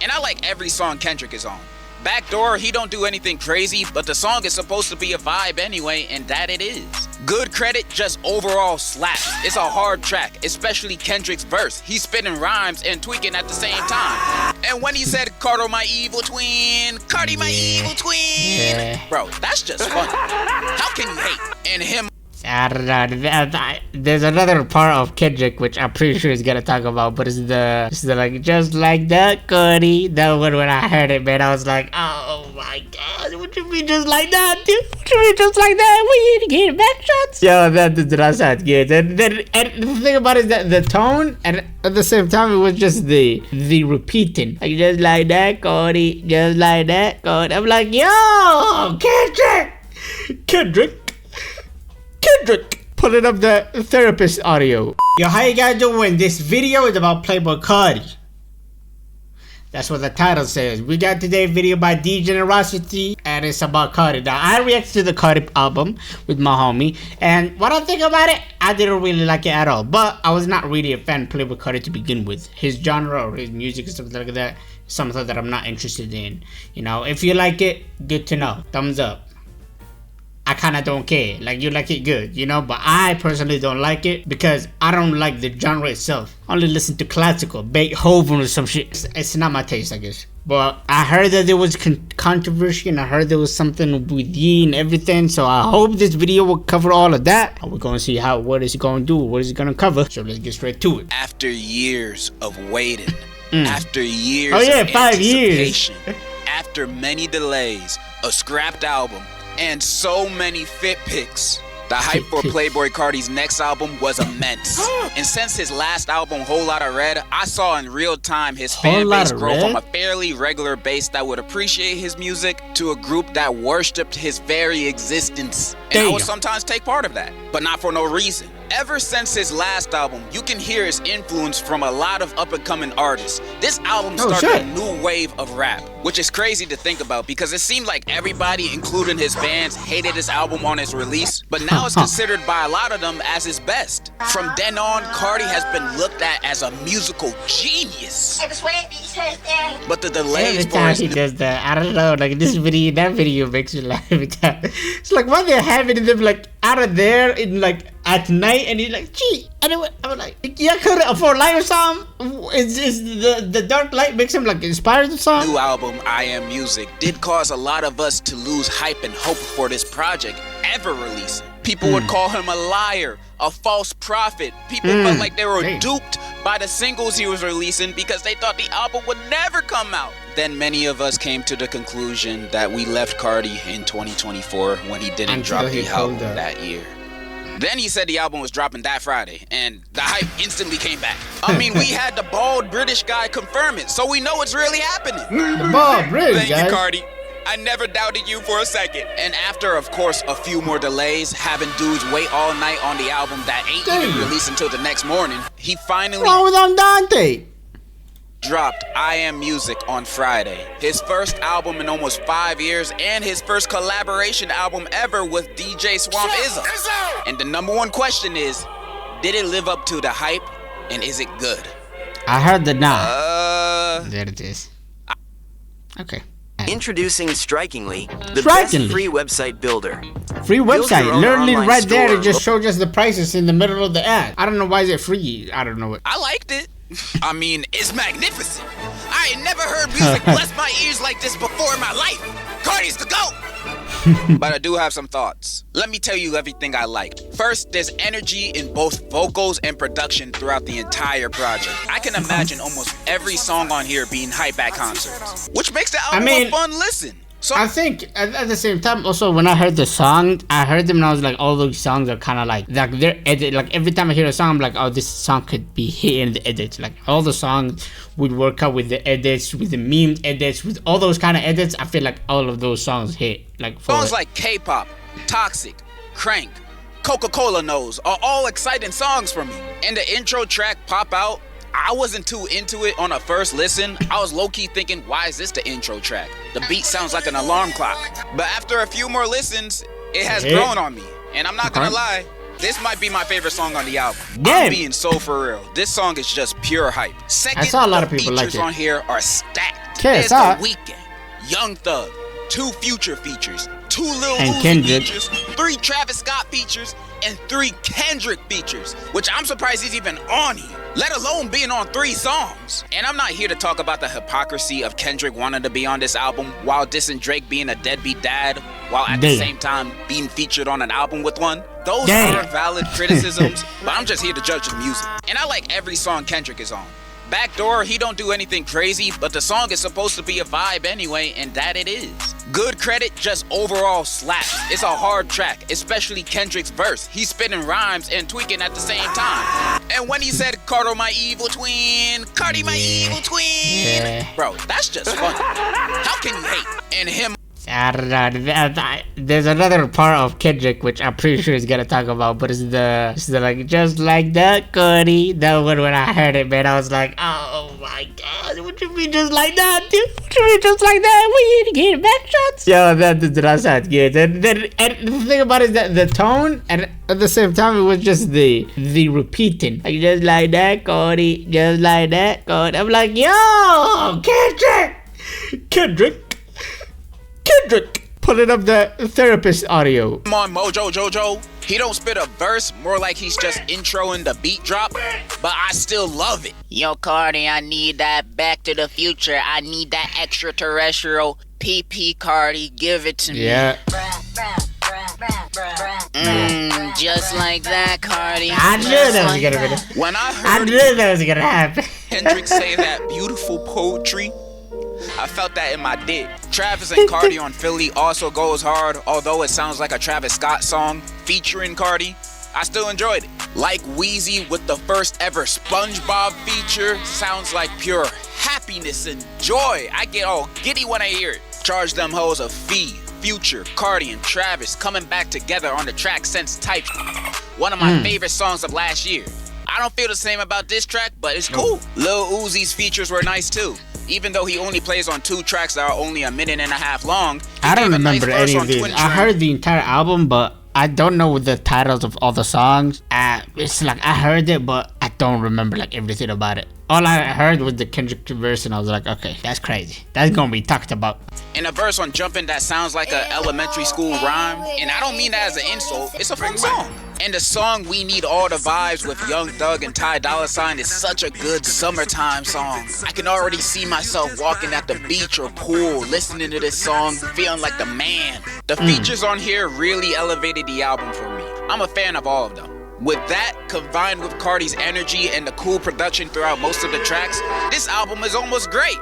and I like every song Kendrick is on. Backdoor, he don't do anything crazy, but the song is supposed to be a vibe anyway, and that it is. Good Credit just overall slaps. It's a hard track, especially Kendrick's verse. He's spitting rhymes and tweaking at the same time. And when he said, Carti my evil twin, Carti my evil twin, bro, that's just funny. How can you hate? And him. I don't know. There's another part of Kendrick which I'm pretty sure he's gonna talk about, but it's the like just like that, Carti. That one when I heard it, man, I was like, oh my god, would you be just like that, dude? Would you be just like that? We need to get back shots. Yo, that did not sound good. And the thing about it is that the tone, and at the same time, it was just the repeating, like just like that, Carti, just like that, Carti. I'm like, yo, Kendrick, pulling up the therapist audio. Yo, how you guys doing? This video is about Playboi Carti. That's what the title says. We got today's video by D-Generosity, and it's about Carti. Now, I reacted to the Carti album with my homie, and what I think about it, I didn't really like it at all. But I was not really a fan of Playboi Carti to begin with. His genre or his music and stuff like that is something that I'm not interested in. You know, if you like it, good to know. Thumbs up. I kind of don't care. Like, you like it, good, you know? But I personally don't like it because I don't like the genre itself. I only listen to classical, Beethoven or some shit. It's not my taste, I guess. But I heard that there was controversy, and I heard there was something with Ye and everything. So I hope this video will cover all of that. And we're going to see what is it going to do, what is it going to cover. So let's get straight to it. After years of waiting, after years of 5 years. After many delays, a scrapped album, and so many fit pics, the hype for Playboi Carti's next album was immense. And since his last album, Whole Lotta Red, I saw in real time his fan base grow from a fairly regular base that would appreciate his music to a group that worshipped his very existence. And I would sometimes take part of that, but not for no reason. Ever since his last album, you can hear his influence from a lot of up-and-coming artists. This album started a new wave of rap, which is crazy to think about because it seemed like everybody, including his fans, hated this album on its release, but now it's considered by a lot of them as his best. From then on, Carti has been looked at as a musical genius. But the delays every time he does that, I don't know, like this video, that video makes me laugh every time. It's like why they're having them like out of there in like at night, and he's like, gee, anyway, I'm like, yeah, could it for light or something? Is the dark light makes him like inspired or something? New album, I Am Music, did cause a lot of us to lose hype and hope for this project ever releasing. People would call him a liar, a false prophet. People felt like they were duped by the singles he was releasing because they thought the album would never come out. Then many of us came to the conclusion that we left Carti in 2024 when he didn't drop the album that year. Then he said the album was dropping that Friday, and the hype instantly came back. I mean, we had the bald British guy confirm it, so we know it's really happening. The bald British guy? Thank you, Carti. I never doubted you for a second. And after, of course, a few more delays, having dudes wait all night on the album that ain't even released until the next morning, he finally dropped I Am Music on Friday. His first album in almost 5 years and his first collaboration album ever with DJ Swamp Izzo. And the #1 question is, did it live up to the hype and is it good? I heard the there it is. Okay. Introducing Strikingly, the best free website builder. Free website, literally right there. It just shows us the prices in the middle of the ad. I don't know why is it free. I don't know it. I liked it. I mean, it's magnificent. I ain't never heard music bless my ears like this before in my life. Carti's the GOAT. But I do have some thoughts. Let me tell you everything I liked. First, there's energy in both vocals and production throughout the entire project. I can imagine almost every song on here being hype at concerts, which makes the album a fun listen. So I think at the same time, also when I heard the song, I heard them and I was like, all those songs are kind of like they're edit. Like every time I hear a song, I'm like, oh, this song could be hit in the edits. Like all the songs would work out with the edits, with the meme edits, with all those kind of edits. I feel like all of those songs hit. Like songs like K-pop, Toxic, Crank, Coca-Cola Knows are all exciting songs for me. And the intro track, Pop Out, I wasn't too into it on a first listen. I was low-key thinking, why is this the intro track? The beat sounds like an alarm clock. But after a few more listens, it has grown on me. And I'm not gonna lie, This might be my favorite song on the album. Damn. I'm being so for real. This song is just pure hype. Second, I saw a lot of the people like features it. on here are stacked. Okay, I There's saw The it. Weeknd, Young Thug, 2 Future features, 2 Lil And Uzi Kendrick. features, 3 Travis Scott features, and 3 Kendrick features, which I'm surprised he's even on here, let alone being on 3 songs. And I'm not here to talk about the hypocrisy of Kendrick wanting to be on this album while dissing Drake being a deadbeat dad, while at the same time being featured on an album with one. Those are valid criticisms, but I'm just here to judge the music. And I like every song Kendrick is on. Backdoor, he don't do anything crazy, but the song is supposed to be a vibe anyway, and that it is. Good Credit just overall slaps. It's a hard track, especially Kendrick's verse. He's spitting rhymes and tweaking at the same time. And when he said, Cardo my evil twin, Cardi my evil twin, bro, that's just funny. How can you hate? And him. I don't know. There's another part of Kendrick which I'm pretty sure he's gonna talk about, but it's the like just like that, Cody. That one when I heard it, man, I was like, oh my god, what you mean just like that, dude? What you mean just like that? We need to get back shots. Yo, that sounds good. And the thing about it is that the tone, and at the same time, it was just the repeating, like just like that, Cody, just like that, Cody. I'm like, yo, Kendrick. Pulling up the therapist audio. Come on, Mojo Jojo. He don't spit a verse, more like he's just introing the beat drop, but I still love it. Yo, Cardi, I need that Back to the Future. I need that extraterrestrial PP Cardi. Give it to me. Yeah. Just like that, Cardi. I knew that was gonna be. When I I heard knew that was gonna happen. Kendrick say that beautiful poetry, I felt that in my dick. Travis and Cardi on Philly also goes hard, although it sounds like a Travis Scott song featuring Cardi. I still enjoyed it. Like Wheezy with the first ever SpongeBob feature, sounds like pure happiness and joy. I get all giddy when I hear it. Charge them hoes of Fee, Future, Cardi, and Travis coming back together on the track Sense Type. One of my favorite songs of last year. I don't feel the same about this track, but it's cool. Lil Uzi's features were nice too. Even though he only plays on 2 tracks that are only a minute and a half long. I don't remember any of these. I heard the entire album, but I don't know the titles of all the songs. It's like I heard it, but I don't remember like everything about it. All I heard was the Kendrick verse, and I was like, okay, that's crazy. That's gonna be talked about. In a verse on Jumpin' that sounds like an elementary school rhyme, and I don't mean that as an insult, it's a fun song. And the song We Need All the Vibes with Young Thug and Ty Dolla $ign is such a good summertime song. I can already see myself walking at the beach or pool, listening to this song, feeling like the man. The features on here really elevated the album for me. I'm a fan of all of them. With that, combined with Cardi's energy and the cool production throughout most of the tracks, this album is almost great.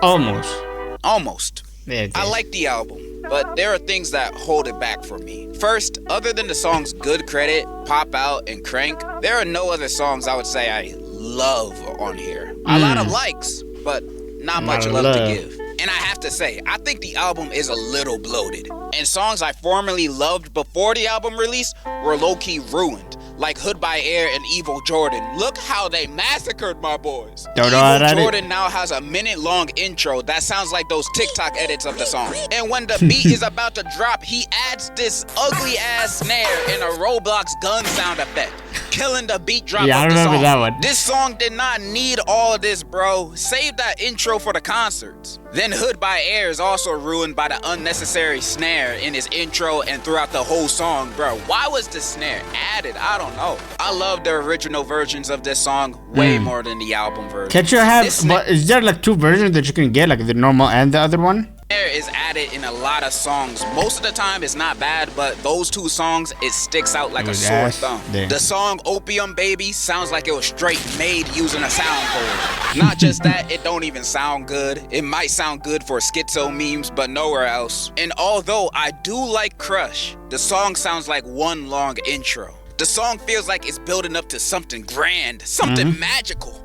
Almost. Yeah, I like the album, but there are things that hold it back for me. First, other than the songs Good Credit, Pop Out, and Crank, there are no other songs I would say I love on here. A lot of likes, but not much love to give. And I have to say, I think the album is a little bloated. And songs I formerly loved before the album release were low-key ruined. Like Hood by Air and Evil Jordan. Look how they massacred my boys. Evil Jordan now has a minute-long intro that sounds like those TikTok edits of the song. And when the beat is about to drop, he adds this ugly-ass snare and a Roblox gun sound effect, killing the beat drop of the song. I remember that one. This song did not need all of this, bro. Save that intro for the concerts. Then Hood by Air is also ruined by the unnecessary snare in his intro and throughout the whole song, bro. Why was the snare added? I don't know. I love the original versions of this song way more than the album version. Can't you have, but is there like 2 versions that you can get, like the normal and the other one? Snare is added in a lot of songs. Most of the time it's not bad, but those 2 songs, it sticks out like a sore thumb. The song Opium Baby sounds like it was straight made using a soundboard. Not just that, it don't even sound good. It might sound good for schizo memes, but nowhere else. And although I do like Crush, the song sounds like one long intro. The song feels like it's building up to something grand, something magical.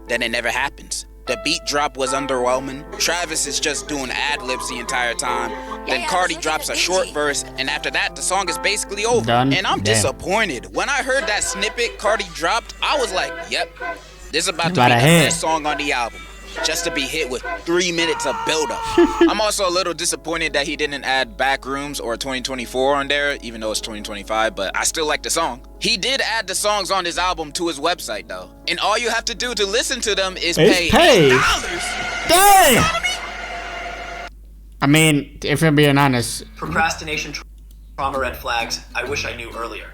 Then it never happens. The beat drop was underwhelming. Travis is just doing ad-libs the entire time. Then Cardi drops a short verse, and after that, the song is basically over. And I'm disappointed. When I heard that snippet Cardi dropped, I was like, yep, this is about to be the best song on the album. just to be hit with 3 minutes of buildup. I'm also a little disappointed that he didn't add Backrooms or 2024 on there, even though it's 2025, but I still like the song. He did add the songs on his album to his website though, and all you have to do to listen to them is pay $8. Dang! I mean, if I'm being honest, procrastination, trauma red flags, I wish I knew earlier.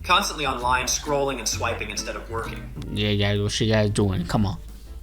Constantly online, scrolling and swiping instead of working. Yeah, guys, what you guys doing? Come on.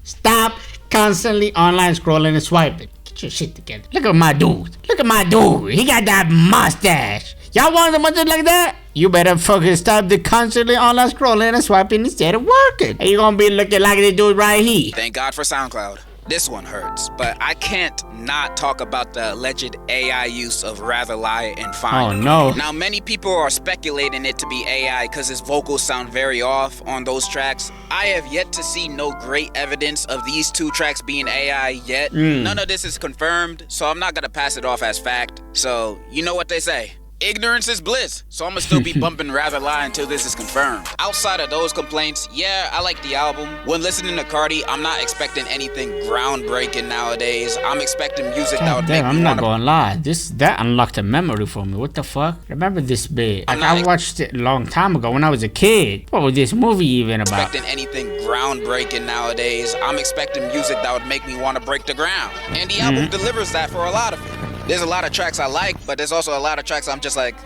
Stop constantly online scrolling and swiping. Get your shit together. Look at my dude. Look at my dude. He got that mustache. Y'all want a mustache like that? You better fucking stop the constantly online scrolling and swiping instead of working. And you gonna be looking like the dude right here. Thank God for SoundCloud. This one hurts, but I can't not talk about the alleged AI use of Rather Lie and Find. Oh no. Now many people are speculating it to be AI because his vocals sound very off on those tracks. I have yet to see no great evidence of these two tracks being AI yet. None of this is confirmed, so I'm not gonna pass it off as fact. So you know what they say. Ignorance is bliss, so I'ma still be bumping Rather Lie until this is confirmed. Outside of those complaints, yeah, I like the album. When listening to Carti, I'm not expecting anything groundbreaking nowadays. I'm expecting music that would make me I'm not gonna lie. That unlocked a memory for me. What the fuck? Remember this bit? Like, I watched it a long time ago when I was a kid. What was this movie even about? Expecting anything groundbreaking nowadays. I'm expecting music that would make me want to break the ground. And the album delivers that for a lot of it. There's a lot of tracks I like, but there's also a lot of tracks I'm just like,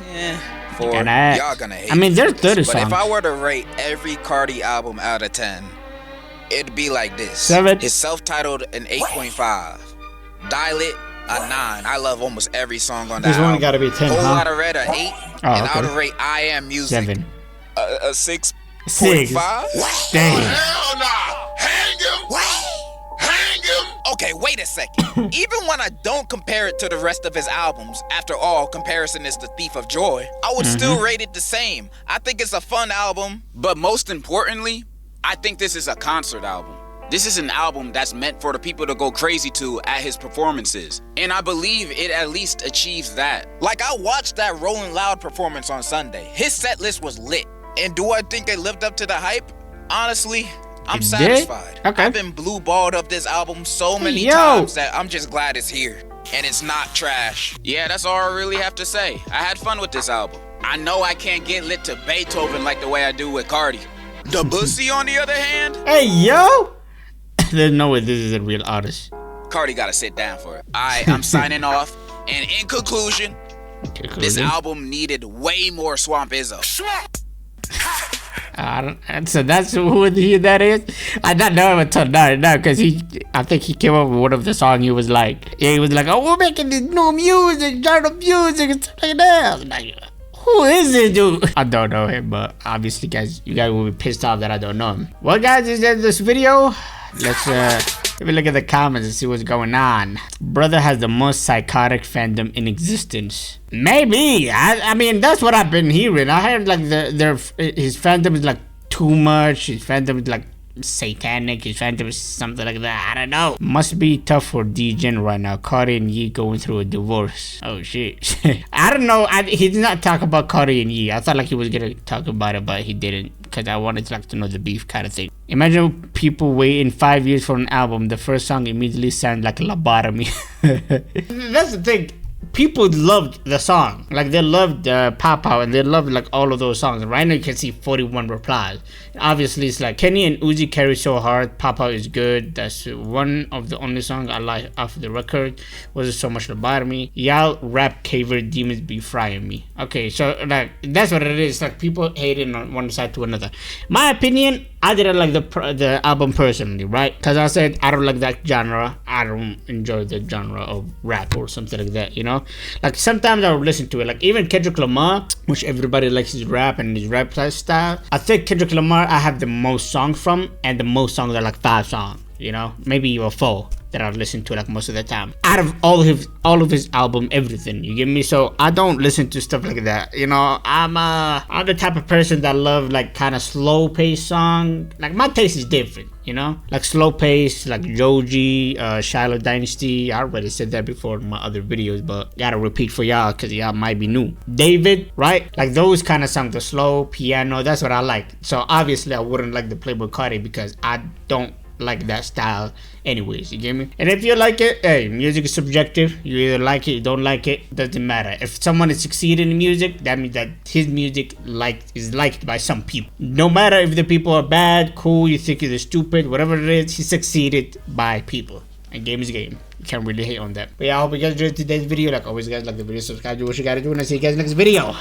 for y'all gonna hate. I mean, there's 30 songs. But if I were to rate every Carti album out of 10, it'd be like this. 7. His self-titled an 8.5. Dial It a 9. I love almost every song on that album. This one gotta be 10, Whole Lot of Red a 8. And I would rate I Am Music 7. A 6.5. 6. Damn. Hell no! Hang him! Hang him! Okay, wait a second. Even when I don't compare it to the rest of his albums, after all, comparison is the thief of joy, I would still rate it the same. I think it's a fun album, but most importantly, I think this is a concert album. This is an album that's meant for the people to go crazy to at his performances. And I believe it at least achieves that. Like, I watched that Rolling Loud performance on Sunday. His set list was lit. And do I think it lived up to the hype? Honestly, I'm satisfied. Okay. I've been blue balled up this album so many times that I'm just glad it's here. And it's not trash. Yeah, that's all I really have to say. I had fun with this album. I know I can't get lit to Beethoven like the way I do with Carti. The Bussy, on the other hand. Hey, yo! There's no way this is a real artist. Carti gotta sit down for it. I'm signing off. And in conclusion, this album needed way more Swamp Izzo. So that's who that is. I don't know until now because I think he came up with one of the songs. He was like, oh, we're making this new music, genre music and stuff like that. Like, who is this dude? I don't know him, but obviously, guys, you guys will be pissed off that I don't know him. Well, guys, is that this video? Let's let me look at the comments and see what's going on. Brother has the most psychotic fandom in existence. Maybe. I mean, that's what I've been hearing. I heard like his fandom is like too much. His fandom is like satanic. His fandom is something like that. I don't know. Must be tough for D-Gen right now. Carti and Ye going through a divorce. Oh shit. I don't know. He did not talk about Carti and Ye. I thought like he was gonna talk about it, but he didn't. Because I wanted to know the beef kind of thing. Imagine people waiting 5 years for an album. The first song immediately sounds like a lobotomy. That's the thing. People loved the song. Like, they loved Pop Out, and they loved like all of those songs. Right now you can see 41 replies. Obviously it's like Kenny and Uzi carry so hard. Pop Out is good. That's one of the only songs I like off the record. Wasn't so much lobotomy. Y'all rap caver demons be frying me. Okay, so like that's what it is. Like, people hating on one side to another. My opinion, I didn't like the album personally, right? Because I said I don't like that genre. I don't enjoy the genre of rap or something like that, you know? Like, sometimes I would listen to it. Like, even Kendrick Lamar, which everybody likes his rap and his rap style. I think Kendrick Lamar, I have the most songs from, and the most songs are like 5 songs, you know? Maybe even 4 that I listen to like most of the time. Out of all of his album, everything, you get me? So I don't listen to stuff like that, you know? I'm the type of person that love like kind of slow paced song. Like, my taste is different, you know? Like slow pace, like Joji, Shiloh Dynasty. I already said that before in my other videos, but gotta repeat for y'all because y'all might be new. David, right? Like those kind of songs, the slow piano, that's what I like. So obviously I wouldn't like the Playboi Carti because I don't like that style anyways, you get me? And if you like it, hey, music is subjective. You either like it, you don't like it, doesn't matter. If someone is succeeding in music, that means that his music is liked by some people. No matter if the people are bad, cool, you think they're stupid, whatever it is, he succeeded by people. And game is game. You can't really hate on that. But yeah, I hope you guys enjoyed today's video. Like always, guys, like the video, subscribe, do what you gotta do, and I'll see you guys next video.